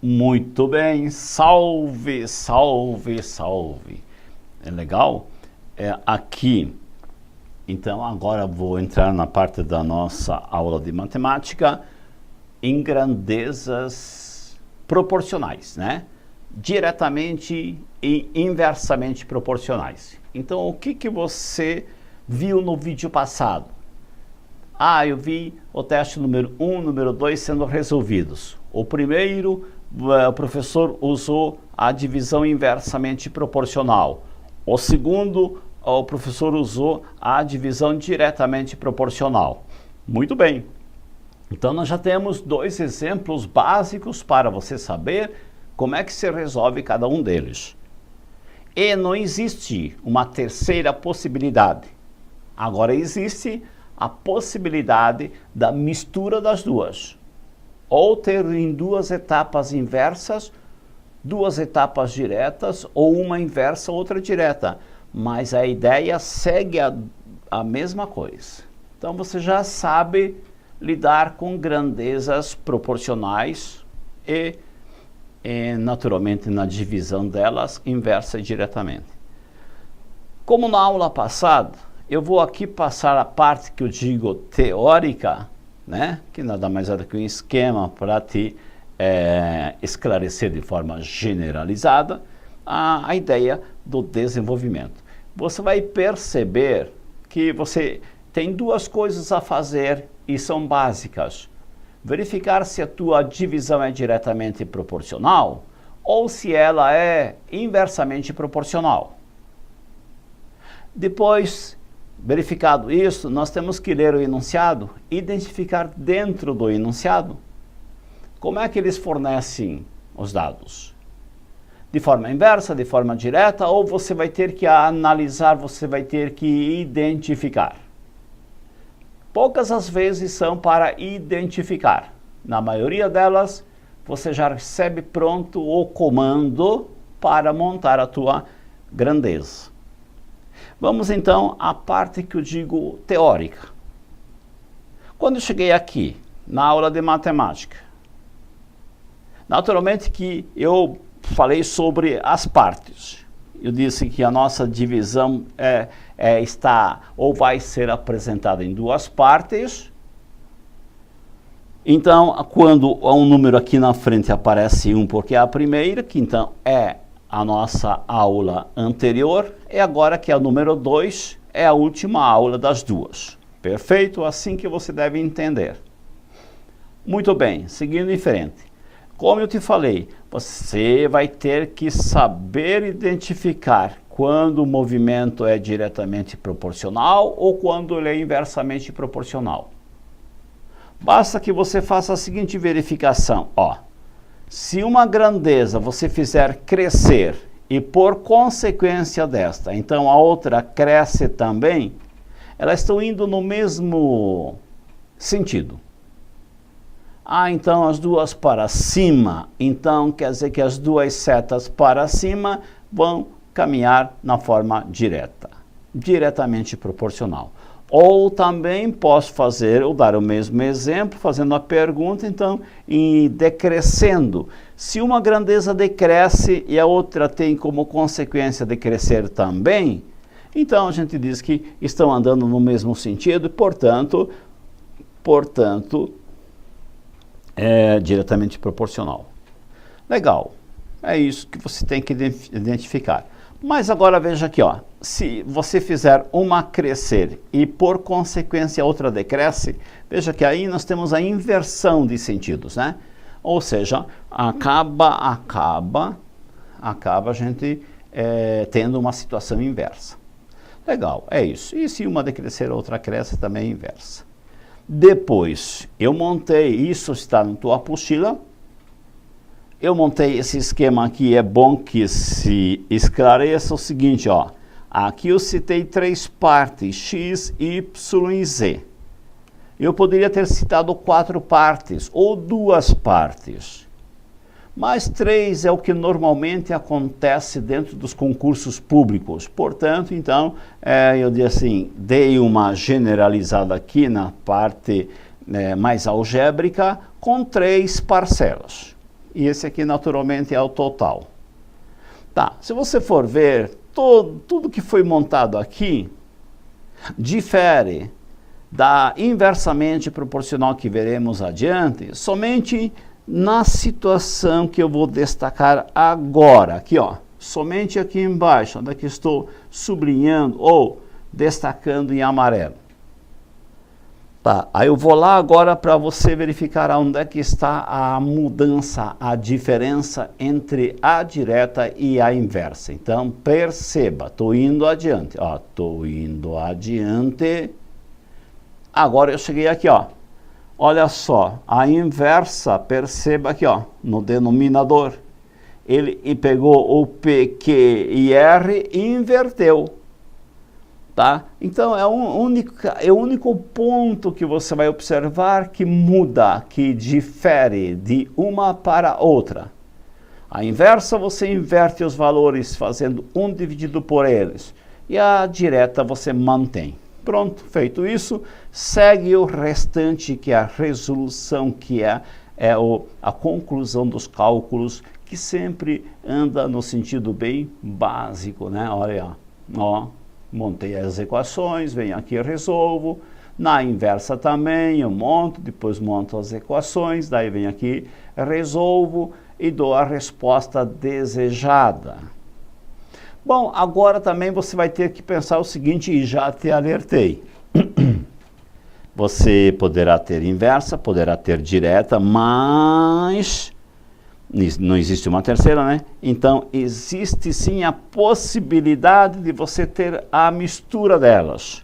Muito bem, salve, salve, salve. É legal? Aqui, então agora vou entrar na parte da nossa aula de matemática em grandezas proporcionais, né? Diretamente e inversamente proporcionais. Então, o que você viu no vídeo passado? Eu vi o teste número 1, número 2 sendo resolvidos. O primeiro, o professor usou a divisão inversamente proporcional. O segundo, o professor usou a divisão diretamente proporcional. Muito bem. Então, nós já temos dois exemplos básicos para você saber como é que se resolve cada um deles. E não existe uma terceira possibilidade. Agora existe a possibilidade da mistura das duas. Ou ter em duas etapas inversas, duas etapas diretas, ou uma inversa, outra direta. Mas a ideia segue a mesma coisa. Então você já sabe lidar com grandezas proporcionais e naturalmente na divisão delas, inversa e diretamente. Como na aula passada, eu vou aqui passar a parte que eu digo teórica, né? Que nada mais é do que um esquema para te esclarecer de forma generalizada a ideia do desenvolvimento. Você vai perceber que você tem duas coisas a fazer e são básicas. Verificar se a tua divisão é diretamente proporcional ou se ela é inversamente proporcional. Depois, verificado isso, nós temos que ler o enunciado, identificar dentro do enunciado como é que eles fornecem os dados. De forma inversa, de forma direta, ou você vai ter que analisar, você vai ter que identificar. Poucas as vezes são para identificar. Na maioria delas, você já recebe pronto o comando para montar a tua grandeza. Vamos então à parte que eu digo teórica. Quando eu cheguei aqui, na aula de matemática, naturalmente que eu falei sobre as partes. Eu disse que a nossa divisão está ou vai ser apresentada em duas partes. Então, quando um número aqui na frente aparece 1, porque é a primeira, que então é a nossa aula anterior, e agora que é o número 2, é a última aula das duas. Perfeito? Assim que você deve entender. Muito bem, seguindo em frente. Como eu te falei, você vai ter que saber identificar quando o movimento é diretamente proporcional ou quando ele é inversamente proporcional. Basta que você faça a seguinte verificação. Se uma grandeza você fizer crescer e por consequência desta, então a outra cresce também, elas estão indo no mesmo sentido. Então as duas para cima, então quer dizer que as duas setas para cima vão caminhar na forma direta, diretamente proporcional. Ou também posso dar o mesmo exemplo, fazendo a pergunta, então, em decrescendo. Se uma grandeza decresce e a outra tem como consequência decrescer também, então a gente diz que estão andando no mesmo sentido e, portanto, é diretamente proporcional. Legal, é isso que você tem que identificar. Mas agora veja aqui, se você fizer uma crescer e por consequência a outra decresce, veja que aí nós temos a inversão de sentidos, né? Ou seja, acaba a gente tendo uma situação inversa. Legal, é isso. E se uma decrescer, a outra cresce, também é inversa. Depois, eu montei, isso está na tua apostila, eu montei esse esquema aqui, é bom que se esclareça o seguinte, aqui eu citei 3 partes, x, y e z. Eu poderia ter citado 4 partes ou 2 partes, mas 3 é o que normalmente acontece dentro dos concursos públicos. Portanto, então, eu disse assim, dei uma generalizada aqui na parte mais algébrica com 3 parcelas. e esse aqui naturalmente é o total. Tá, se você for ver, tudo que foi montado aqui difere da inversamente proporcional que veremos adiante, somente na situação que eu vou destacar agora, aqui ó, somente aqui embaixo, onde é que estou sublinhando ou destacando em amarelo. Tá, aí eu vou lá agora para você verificar onde é que está a mudança, a diferença entre a direta e a inversa. Então, perceba, estou indo adiante, ó, estou indo adiante. Agora eu cheguei aqui, ó. Olha só, a inversa, perceba aqui, ó, no denominador. Ele pegou o P, Q e R e inverteu. Tá? Então, é o único ponto que você vai observar que muda, que difere de uma para outra. A inversa, você inverte os valores fazendo 1 dividido por eles. E a direta você mantém. Pronto, feito isso, segue o restante, que é a resolução, que é a conclusão dos cálculos, que sempre anda no sentido bem básico, né? Olha, ó. Montei as equações, venho aqui e resolvo. Na inversa também eu monto, depois monto as equações, daí venho aqui, resolvo e dou a resposta desejada. Bom, agora também você vai ter que pensar o seguinte, e já te alertei. Você poderá ter inversa, poderá ter direta, mas não existe uma terceira, né? Então, existe sim a possibilidade de você ter a mistura delas.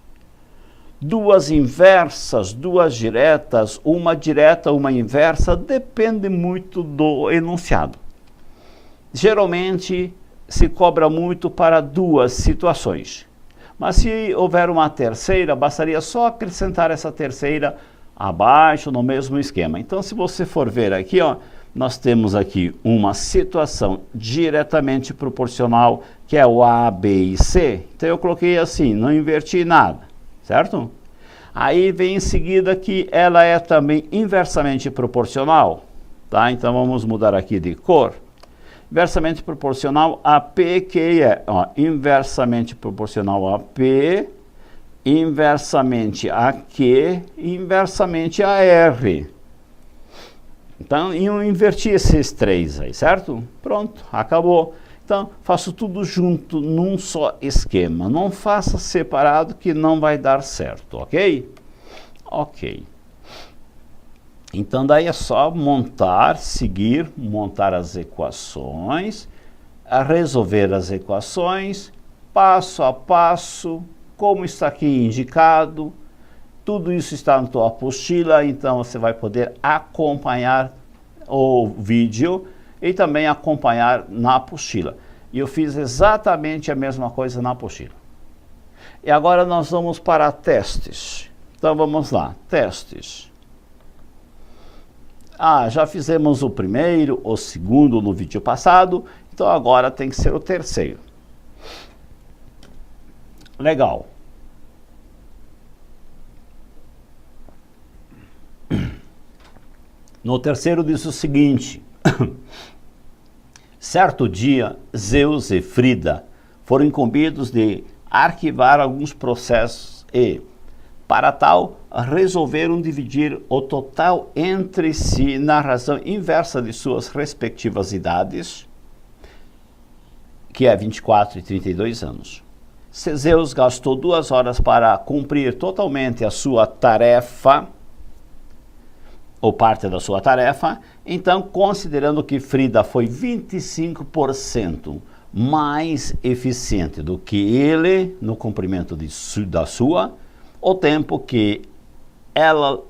Duas inversas, duas diretas, uma direta, uma inversa, depende muito do enunciado. Geralmente, se cobra muito para duas situações. Mas se houver uma terceira, bastaria só acrescentar essa terceira abaixo no mesmo esquema. Então, se você for ver aqui, ó, nós temos aqui uma situação diretamente proporcional, que é o A, B e C. Então eu coloquei assim, não inverti nada, certo? Aí vem em seguida que ela é também inversamente proporcional, tá? Então vamos mudar aqui de cor. Inversamente proporcional a P, que é, ó, inversamente proporcional a P, inversamente a Q, inversamente a R. Então, eu inverti esses três aí, certo? Pronto, acabou. Então, faço tudo junto num só esquema. Não faça separado que não vai dar certo, ok? Ok. Então, daí é só montar, seguir, montar as equações, resolver as equações, passo a passo, como está aqui indicado. Tudo isso está na tua apostila, então você vai poder acompanhar o vídeo e também acompanhar na apostila. E eu fiz exatamente a mesma coisa na apostila. E agora nós vamos para testes. Então vamos lá, testes. Já fizemos o primeiro, o segundo no vídeo passado, então agora tem que ser o terceiro. Legal. No terceiro diz o seguinte: certo dia, Zeus e Frida foram incumbidos de arquivar alguns processos e, para tal, resolveram dividir o total entre si na razão inversa de suas respectivas idades, que é 24 e 32 anos. Zeus gastou 2 horas para cumprir totalmente a sua tarefa, ou parte da sua tarefa. Então, considerando que Frida foi 25% mais eficiente do que ele no cumprimento da sua, o tempo que ela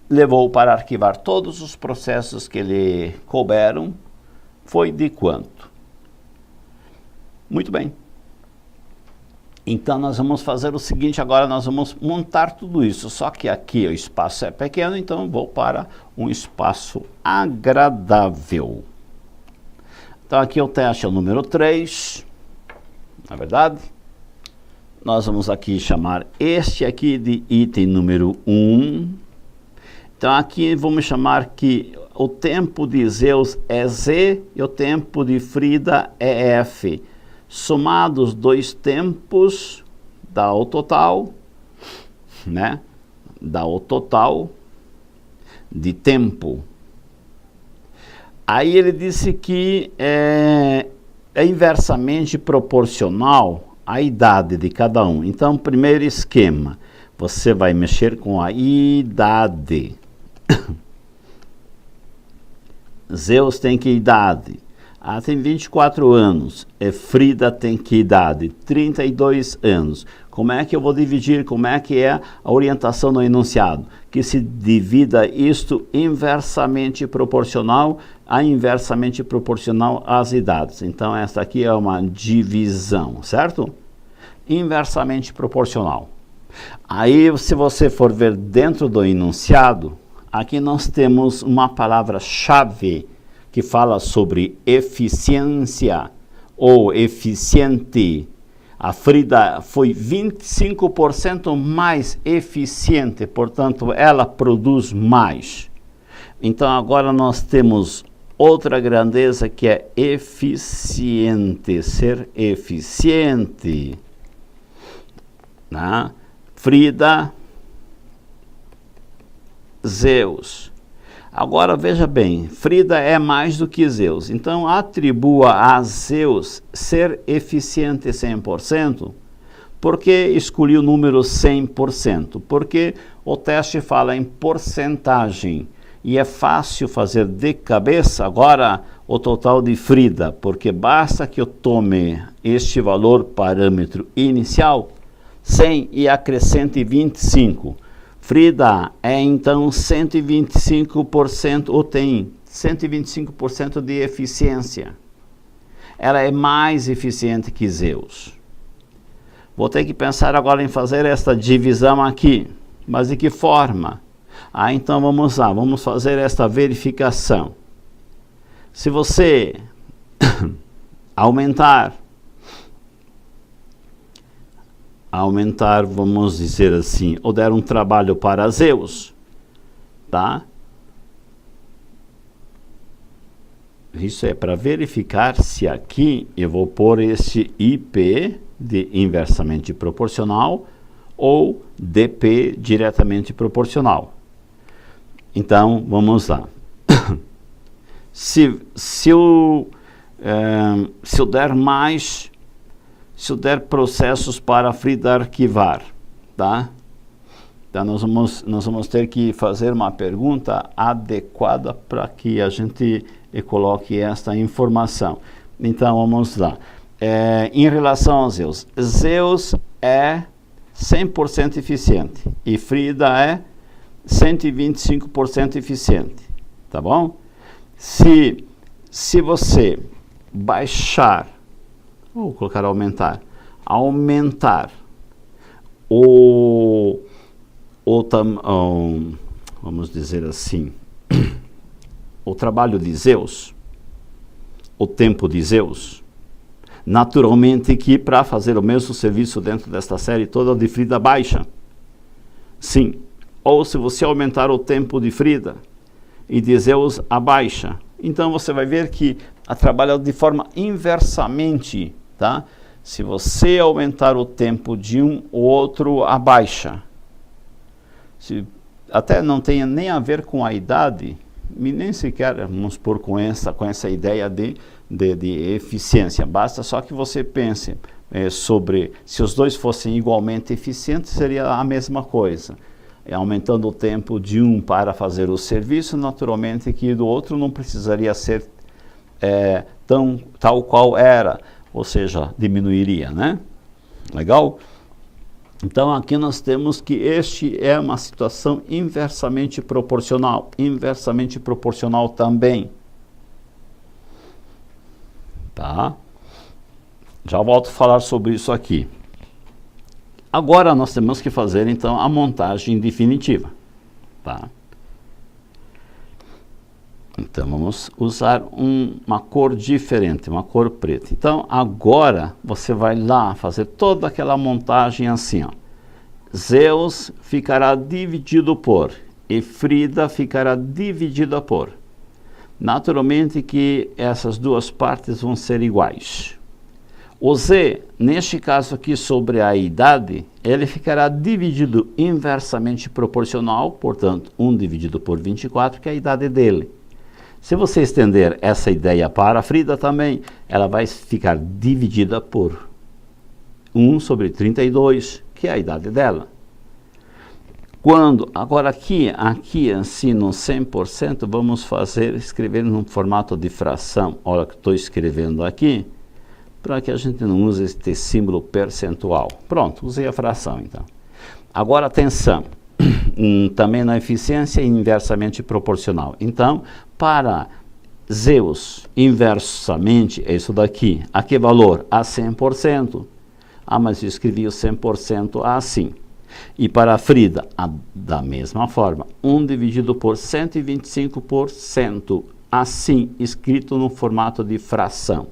levou para arquivar todos os processos que lhe couberam foi de quanto? Muito bem. Então, nós vamos fazer o seguinte, agora nós vamos montar tudo isso, só que aqui o espaço é pequeno, então eu vou para um espaço agradável. Então, aqui eu tenho o número 3, na verdade. Nós vamos aqui chamar este aqui de item número 1, Então aqui vamos chamar que o tempo de Zeus é Z e o tempo de Frida é F. Somados dois tempos, dá o total, né? Dá o total de tempo. Aí ele disse que é inversamente proporcional à idade de cada um. Então, primeiro esquema, você vai mexer com a idade. Zeus tem que idade? Tem 24 anos. Frida tem que idade? 32 anos. Como é que eu vou dividir? Como é que é a orientação no enunciado? Que se divida isto inversamente proporcional às idades. Então, essa aqui é uma divisão, certo? Inversamente proporcional. Aí, se você for ver dentro do enunciado, aqui nós temos uma palavra-chave que fala sobre eficiência ou eficiente. A Frida foi 25% mais eficiente, portanto, ela produz mais. Então, agora nós temos outra grandeza que é eficiente, ser eficiente. Né? Frida, Zeus. Agora veja bem, Frida é mais do que Zeus. Então atribua a Zeus ser eficiente 100%. Por que escolhi o número 100%? Porque o teste fala em porcentagem. E é fácil fazer de cabeça agora o total de Frida, porque basta que eu tome este valor parâmetro inicial, 100, e acrescente 25. Frida é então 125%, ou tem 125% de eficiência. Ela é mais eficiente que Zeus. Vou ter que pensar agora em fazer esta divisão aqui. Mas de que forma? Então vamos lá, vamos fazer esta verificação. Se você aumentar, vamos dizer assim, ou der um trabalho para Zeus, tá? Isso é para verificar se aqui eu vou pôr este IP de inversamente proporcional ou DP diretamente proporcional. Então, vamos lá. Se eu der mais, se eu der processos para Frida arquivar, tá? Então, nós vamos ter que fazer uma pergunta adequada para que a gente coloque esta informação. Então, vamos lá. Em relação a Zeus, Zeus é 100% eficiente e Frida é 125% eficiente, tá bom? Se você baixar, ou colocar aumentar vamos dizer assim, o trabalho de Zeus, o tempo de Zeus, naturalmente que para fazer o mesmo serviço dentro desta série toda de Frida baixa. Sim. Ou se você aumentar o tempo de Frida e de Zeus abaixa. Então você vai ver que trabalha de forma inversamente, tá? Se você aumentar o tempo de um, o outro abaixa. Até não tenha nem a ver com a idade, nem sequer, vamos supor, com essa ideia de eficiência. Basta só que você pense sobre, se os dois fossem igualmente eficientes, seria a mesma coisa. Aumentando o tempo de um para fazer o serviço, naturalmente que do outro não precisaria ser tal qual era, ou seja, diminuiria, né? Legal? Então aqui nós temos que este é uma situação inversamente proporcional também. Tá? Já volto a falar sobre isso aqui. Agora nós temos que fazer então a montagem definitiva, tá? Então vamos usar uma cor diferente, uma cor preta. Então agora você vai lá fazer toda aquela montagem assim, ó. Zeus ficará dividido por e Frida ficará dividida por. Naturalmente que essas duas partes vão ser iguais. O Z, neste caso aqui sobre a idade, ele ficará dividido inversamente proporcional, portanto, 1 dividido por 24, que é a idade dele. Se você estender essa ideia para a Frida também, ela vai ficar dividida por 1 sobre 32, que é a idade dela. Agora aqui assim no 100%, vamos escrever num formato de fração. Olha que estou escrevendo aqui, para que a gente não use este símbolo percentual. Pronto, usei a fração então. Agora atenção, também na eficiência inversamente proporcional. Então, para Zeus inversamente, é isso daqui. A que valor? A 100%. Ah, mas eu escrevi o 100% assim. E para a Frida, da mesma forma, 1 dividido por 125%, assim, escrito no formato de fração.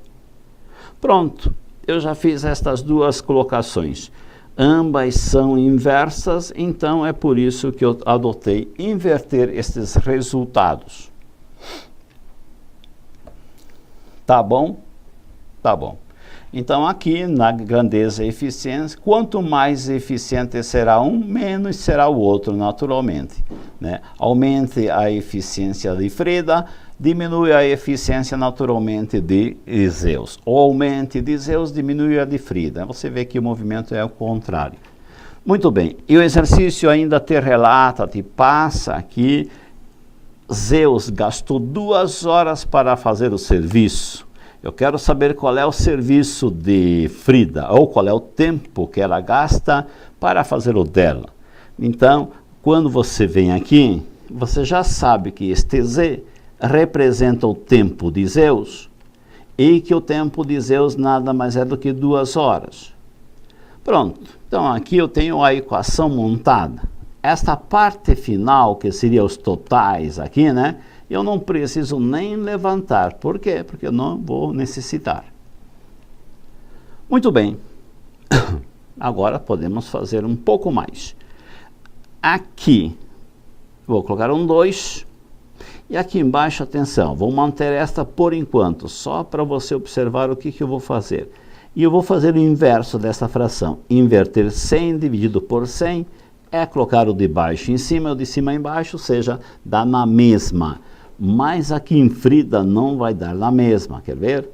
Pronto, eu já fiz estas duas colocações. Ambas são inversas, então é por isso que eu adotei inverter estes resultados. Tá bom? Tá bom. Então aqui na grandeza e eficiência, quanto mais eficiente será um, menos será o outro naturalmente, né? Aumente a eficiência de Frida, diminui a eficiência naturalmente de Zeus. Ou aumente de Zeus, diminui a de Frida. Você vê que o movimento é o contrário. Muito bem, e o exercício ainda te relata, te passa aqui, Zeus gastou 2 horas para fazer o serviço. Eu quero saber qual é o serviço de Frida, ou qual é o tempo que ela gasta para fazer o dela. Então, quando você vem aqui, você já sabe que este Z representa o tempo de Zeus, e que o tempo de Zeus nada mais é do que 2 horas. Pronto, então aqui eu tenho a equação montada. Esta parte final, que seria os totais aqui, né? Eu não preciso nem levantar. Por quê? Porque eu não vou necessitar. Muito bem. Agora podemos fazer um pouco mais. Aqui, vou colocar um 2. E aqui embaixo, atenção, vou manter esta por enquanto, só para você observar o que eu vou fazer. E eu vou fazer o inverso dessa fração. Inverter 100 dividido por 100 é colocar o de baixo em cima e o de cima embaixo, ou seja, dá na mesma. Mas aqui em Frida não vai dar na mesma, quer ver?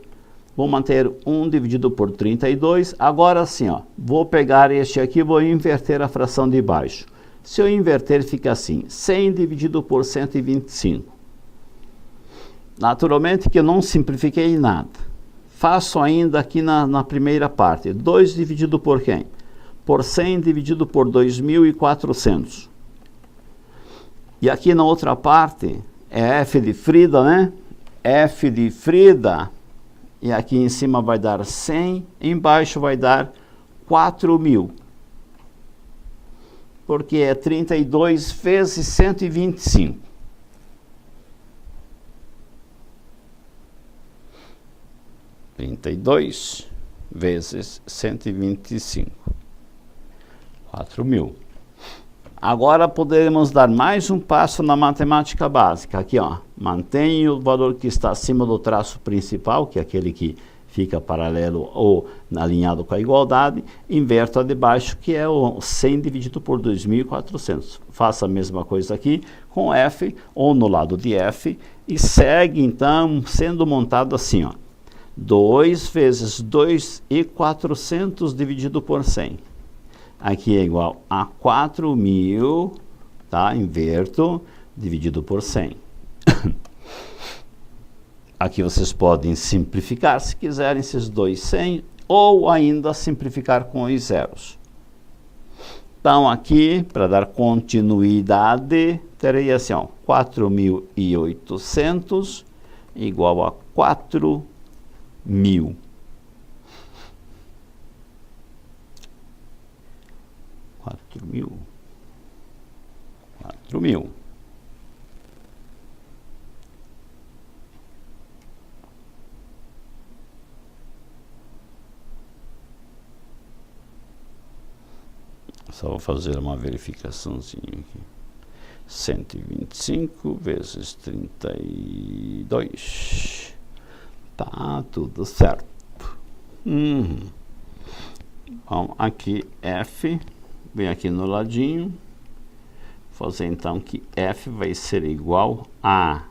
Vou manter 1 dividido por 32. Agora sim, ó, vou pegar este aqui e vou inverter a fração de baixo. Se eu inverter, fica assim, 100 dividido por 125. Naturalmente que eu não simplifiquei nada. Faço ainda aqui na primeira parte. 2 dividido por quem? Por 100 dividido por 2.400. E aqui na outra parte, é F de Frida, né? F de Frida. E aqui em cima vai dar 100, embaixo vai dar 4.000. Porque é 32 vezes 125. Vezes 125. 4.000. Agora podemos dar mais um passo na matemática básica. Aqui, ó, mantém o valor que está acima do traço principal, que é aquele que fica paralelo ou alinhado com a igualdade, inverto a de baixo, que é o 100 dividido por 2.400. Faça a mesma coisa aqui com F, ou no lado de F, e segue, então, sendo montado assim, ó. 2 vezes 2.400 dividido por 100. Aqui é igual a 4.000, tá? Inverto, dividido por 100. Aqui vocês podem simplificar, se quiserem, esses dois 100, ou ainda simplificar com os zeros. Então, aqui, para dar continuidade, terei assim, ó, 4.800 igual a 4.000. 4.000. Só vou fazer uma verificaçãozinha aqui. 125 vezes 32. Tá tudo certo. Bom, aqui F, vem aqui no ladinho. Fazer então que F vai ser igual a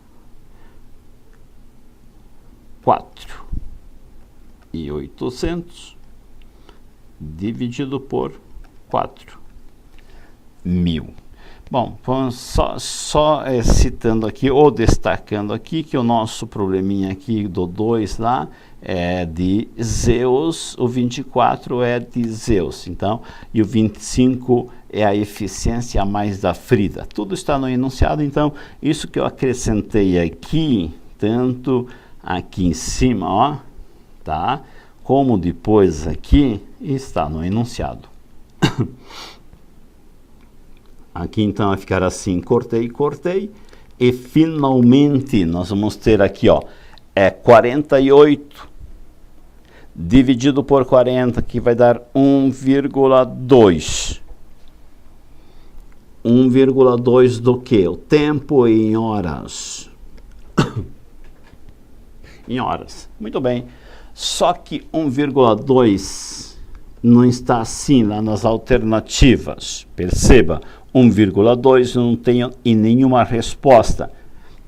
4.800 dividido por 4.000. Bom, vamos só citando aqui, ou destacando aqui, que o nosso probleminha aqui do 2 lá é de Zeus, o 24 é de Zeus, então, e o 25 é a eficiência a mais da Frida. Tudo está no enunciado, então, isso que eu acrescentei aqui, tanto aqui em cima, ó, tá? Como depois aqui, está no enunciado. Aqui então vai ficar assim, cortei, e finalmente nós vamos ter aqui, ó, 48 dividido por 40, que vai dar 1,2. 1,2 do que? O tempo em horas. Em horas. Muito bem. Só que 1,2 não está assim lá nas alternativas. Perceba, 1,2 não tem em nenhuma resposta.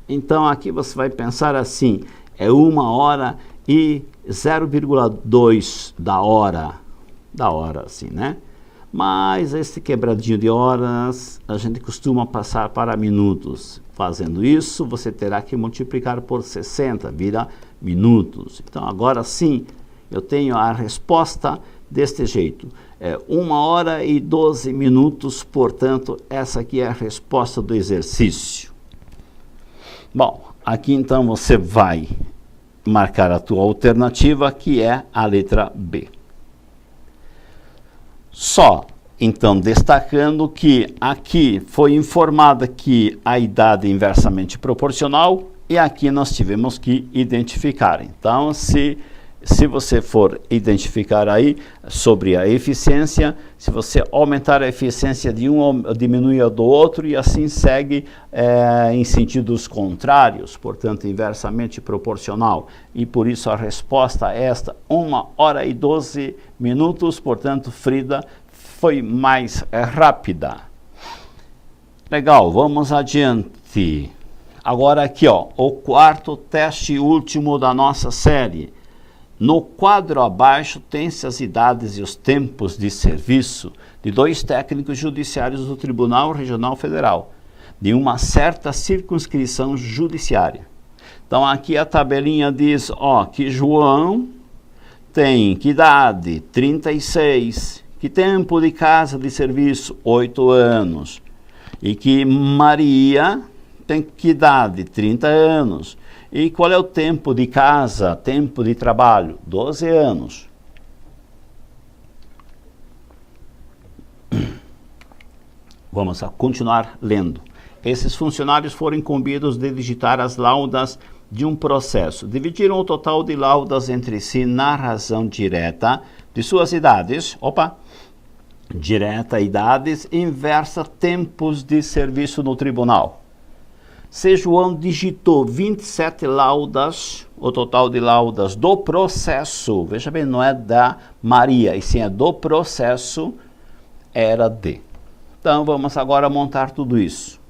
Então aqui você vai pensar assim, é 1 hora e 0,2 da hora assim, né? Mas esse quebradinho de horas a gente costuma passar para minutos. Fazendo isso, você terá que multiplicar por 60, vira minutos. Então agora sim, eu tenho a resposta deste jeito. É 1 hora e 12 minutos, portanto, essa aqui é a resposta do exercício. Bom, aqui então você vai marcar a tua alternativa, que é a letra B. Só, então, destacando que aqui foi informada que a idade é inversamente proporcional e aqui nós tivemos que identificar. Então, se você for identificar aí sobre a eficiência, se você aumentar a eficiência de um, diminui a do outro e assim segue em sentidos contrários, portanto, inversamente proporcional. E por isso a resposta é esta, 1 hora e 12 minutos, portanto, Frida foi mais rápida. Legal, vamos adiante. Agora aqui, ó, o quarto teste último da nossa série. No quadro abaixo tem-se as idades e os tempos de serviço de 2 técnicos judiciários do Tribunal Regional Federal, de uma certa circunscrição judiciária. Então aqui a tabelinha diz, ó, que João tem que idade? 36, que tempo de casa de serviço? 8 anos. E que Maria tem que idade? 30 anos. E qual é o tempo de casa, tempo de trabalho? 12 anos. Vamos continuar lendo. Esses funcionários foram incumbidos de digitar as laudas de um processo. Dividiram o total de laudas entre si na razão direta de suas idades. Direta, idades, inversa, tempos de serviço no tribunal. Se João digitou 27 laudas, o total de laudas do processo, veja bem, não é da Maria, e sim é do processo, era D. Então vamos agora montar tudo isso.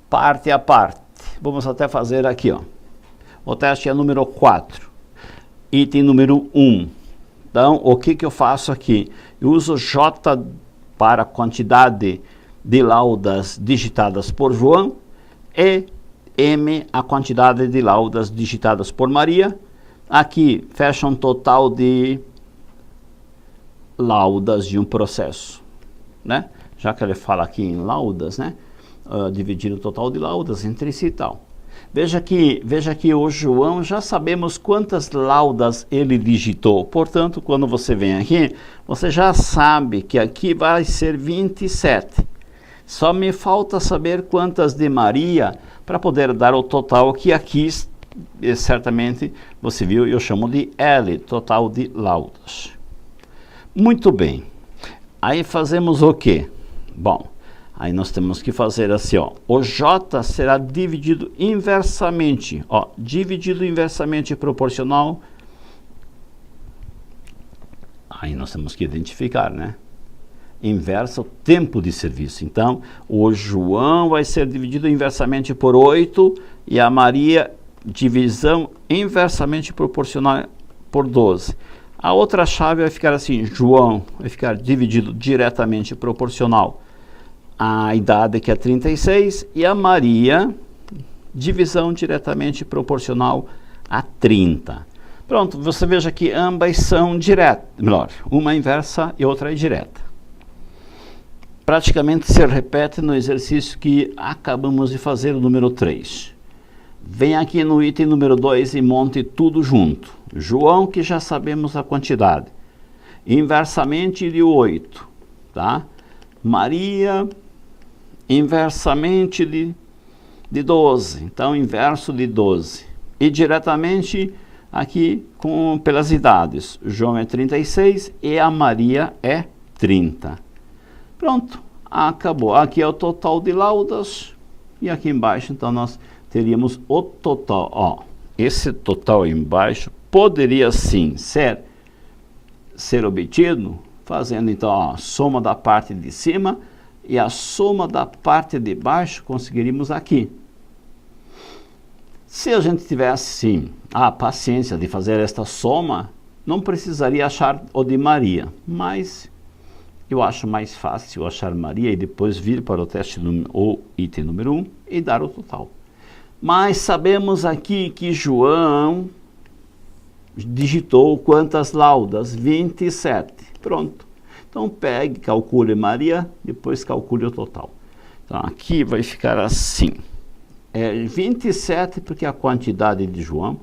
Parte a parte. Vamos até fazer aqui, ó. O teste é número 4. Item número 1. Então, o que eu faço aqui? Eu uso J para a quantidade de laudas digitadas por João, e M a quantidade de laudas digitadas por Maria. Aqui fecha um total de laudas de um processo, né? Já que ele fala aqui em laudas, né? Dividir o total de laudas entre si e tal. Veja que o João, já sabemos quantas laudas ele digitou. Portanto, quando você vem aqui, você já sabe que aqui vai ser 27. Só me falta saber quantas de Maria para poder dar o total que aqui, certamente, você viu, eu chamo de L, total de laudas. Muito bem. Aí fazemos o quê? Bom, Aí nós temos que fazer assim, ó. O J será dividido inversamente, ó, dividido inversamente proporcional. Aí nós temos que identificar, né? Inversa o tempo de serviço. Então, o João vai ser dividido inversamente por 8 e a Maria divisão inversamente proporcional por 12. A outra chave vai ficar assim, João vai ficar dividido diretamente proporcional à idade, que é 36, e a Maria divisão diretamente proporcional a 30. Pronto, você veja que ambas são diretas, melhor, uma inversa e outra é direta. Praticamente se repete no exercício que acabamos de fazer, o número 3. Vem aqui no item número 2 e monte tudo junto. João, que já sabemos a quantidade, inversamente de 8, tá? Maria, inversamente de 12, então inverso de 12. E diretamente aqui pelas idades, João é 36 e a Maria é 30. Pronto, acabou. Aqui é o total de laudas e aqui embaixo, então, nós teríamos o total. Ó, esse total embaixo poderia sim ser obtido fazendo, então, ó, a soma da parte de cima e a soma da parte de baixo conseguiríamos aqui. Se a gente tivesse, sim, a paciência de fazer esta soma, não precisaria achar o de Maria, mas eu acho mais fácil achar Maria e depois vir para o teste ou item número 1 e dar o total. Mas sabemos aqui que João digitou quantas laudas? 27. Pronto. Então pegue, calcule Maria, depois calcule o total. Então aqui vai ficar assim. 27 porque é a quantidade de João.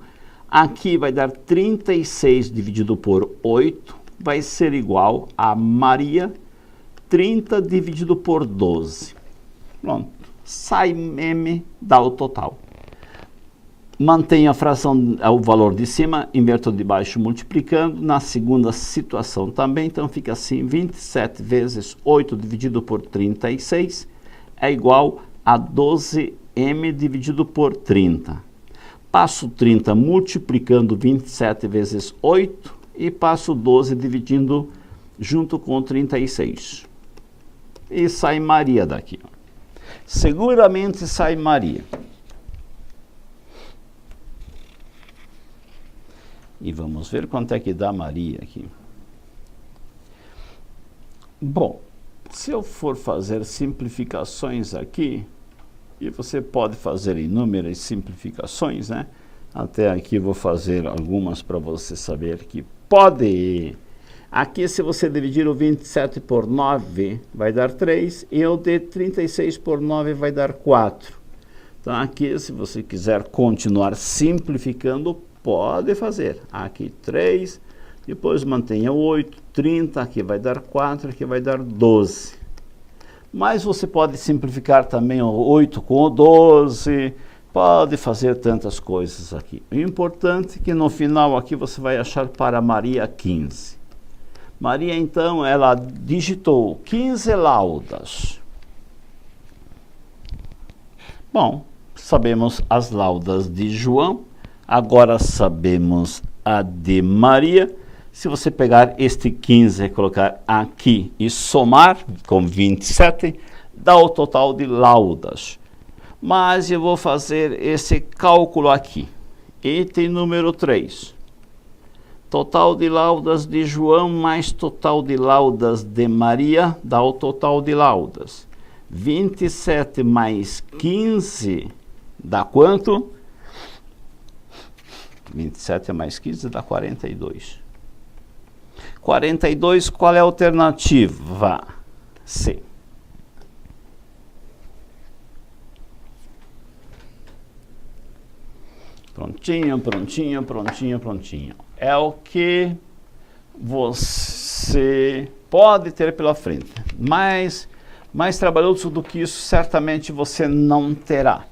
Aqui vai dar 36 dividido por 8. Vai ser igual a Maria, 30 dividido por 12. Pronto. Sai M, dá o total. Mantenha a fração, o valor de cima, inverto de baixo multiplicando. Na segunda situação também, então fica assim, 27 vezes 8 dividido por 36 é igual a 12M dividido por 30. Passo 30 multiplicando 27 vezes 8 e passo 12 dividindo junto com 36. E sai Maria daqui. Seguramente sai Maria. E vamos ver quanto é que dá Maria aqui. Bom, se eu for fazer simplificações aqui, e você pode fazer inúmeras simplificações, né? Até aqui vou fazer algumas para você saber que pode. Aqui, se você dividir o 27 por 9, vai dar 3, e o de 36 por 9 vai dar 4. Então, aqui, se você quiser continuar simplificando, pode fazer. Aqui 3, depois mantenha 8, 30, aqui vai dar 4, aqui vai dar 12. Mas você pode simplificar também o 8 com o 12, pode fazer tantas coisas aqui. O importante é que no final aqui você vai achar para Maria 15. Maria, então, ela digitou 15 laudas. Bom, sabemos as laudas de João, agora sabemos a de Maria. Se você pegar este 15 e colocar aqui e somar com 27, dá o total de laudas. Mas eu vou fazer esse cálculo aqui. Item número 3. Total de laudas de João mais total de laudas de Maria dá o total de laudas. 27 mais 15 dá quanto? 27 mais 15 dá 42. 42, qual é a alternativa? C. Prontinho, prontinho, prontinho, prontinho. É o que você pode ter pela frente. Mais trabalhoso do que isso, certamente você não terá.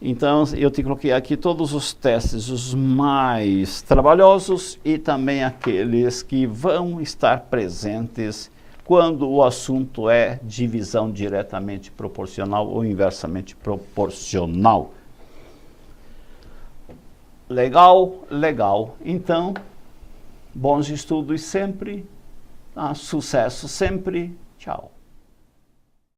Então, eu te coloquei aqui todos os testes, os mais trabalhosos e também aqueles que vão estar presentes quando o assunto é divisão diretamente proporcional ou inversamente proporcional. Legal, legal. Então, bons estudos sempre, sucesso sempre. Tchau.